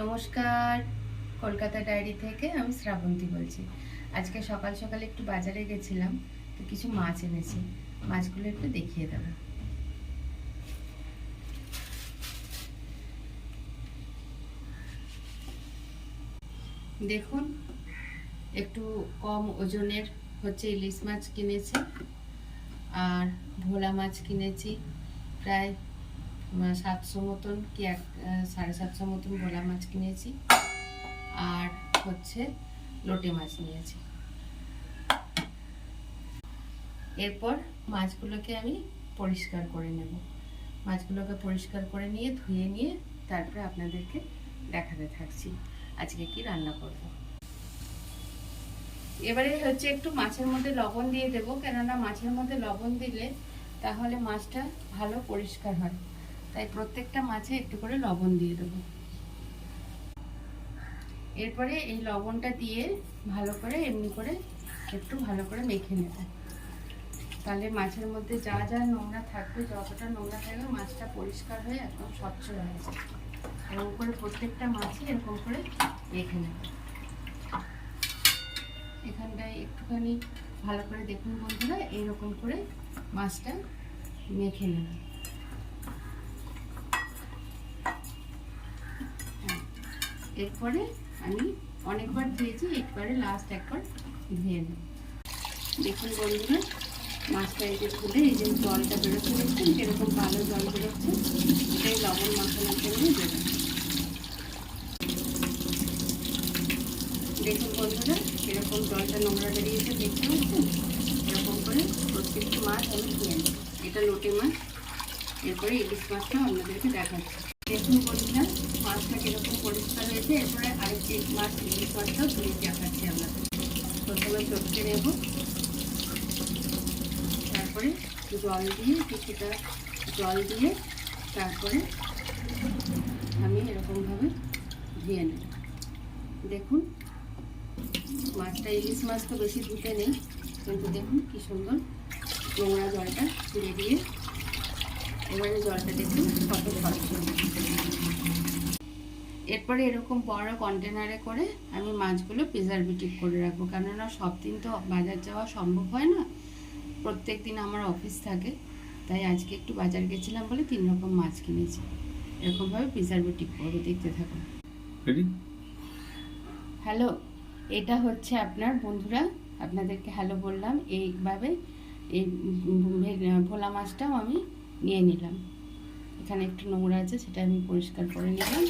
নমস্কার, কলকাতা ডায়েরি থেকে আমি শ্রাবন্তী বলছি। আজকে সকাল সকালে একটু বাজারে গেছিলাম, তো কিছু মাছ এনেছি। মাছগুলো একটু দেখিয়ে দেব। দেখুন, একটু কম ওজনের হচ্ছে ইলিশ মাছ কিনেছি, আর ভোলা মাছ কিনেছি প্রায় 700 মতন কি 750 মতন ভোলা মাছ কিনেছি, আর হচ্ছে লোটে মাছ নিয়েছি। এরপর মাছগুলোকে আমি পরিষ্কার করে নেব। মাছগুলোকে পরিষ্কার করে নিয়ে ধুয়ে নিয়ে তারপরে আপনাদেরকে দেখাতে থাকছি আজকে কি রান্না করব। এবারে হচ্ছে একটু মাছের মধ্যে লবণ দিয়ে দেবো, কেননা মাছের মধ্যে লবণ দিলে তাহলে মাছটা ভালো পরিষ্কার হয়, তাই প্রত্যেকটা মাছে একটু করে লবণ দিয়ে দেবো। এরপরে এই লবণটা দিয়ে ভালো করে এমনি করে একটু ভালো করে মেখে নেব, তাহলে মাছের মধ্যে যা যা নোংরা থাকবে, যতটা নোংরা থাকবে মাছটা পরিষ্কার হয়ে একদম স্বচ্ছ হয়ে যাবে। এরকম করে প্রত্যেকটা মাছই এরকম করে মেখে নেব। এখানটায় একটুখানি ভালো করে দেখুন বন্ধুরা, এইরকম করে মাছটা মেখে নেব। এরপরে আমি অনেকবার ধুয়েছি, একবারে লাস্ট একবার ধুয়ে নেব। দেখুন বন্ধুরা, মাছটা এই যে খুলে এই যে জলটা বেরোচ্ছে, দেখছেন কিরকম ভালো জল বেরোচ্ছে, এটাই লবণ মাখানোর জন্য বেরোচ্ছে। দেখুন বন্ধুরা, এরকম জলটা নোংরা বেরিয়েছে, দেখতে পাচ্ছেন? এরকম করে প্রত্যেকটি মাছ আমি ধুয়ে নেব। এটা লোটে মাছ। এরপরে ইলিশ মাছটা আপনাদেরকে দেখাচ্ছি। দেখুন বন্ধুরা, মাছটা কিরকম পরিষ্কার হয়েছে। এরপরে আরেকটি মাছ ইলিশ মাছটাও ধুয়ে দেখাচ্ছি আপনাদের। প্রথমে চটকে নেব, তারপরে জল দিয়ে কিছুটা জল দিয়ে তারপরে আমি এরকমভাবে ধুয়ে নেব। দেখুন মাছটা, ইলিশ মাছ তো বেশি ধুতে নেই, কিন্তু দেখুন কি সুন্দর নোংরা জলটা তুলে দিয়ে এবারে জলটা দেখুন কত স্বচ্ছ। এরপরে এরকম বড় কন্টেনারে করে আমি মাছগুলো প্রিজারভেটিভ করে রাখবো, কেননা সব দিন তো বাজার যাওয়া সম্ভব হয় না, প্রত্যেক দিন আমার অফিস থাকে, তাই আজকে একটু বাজার গেছিলাম বলে 3 রকম মাছ কিনেছি। এরকমভাবে প্রিজারভেটিভ করবো, দেখতে থাকুন। হ্যালো, এটা হচ্ছে আপনার বন্ধুরা, আপনাদেরকে হ্যালো বললাম। এইভাবে এই ভোলা মাছটাও আমি নিয়ে নিলাম। এখানে একটু নোংরা আছে, সেটা আমি পরিষ্কার করে নিলাম।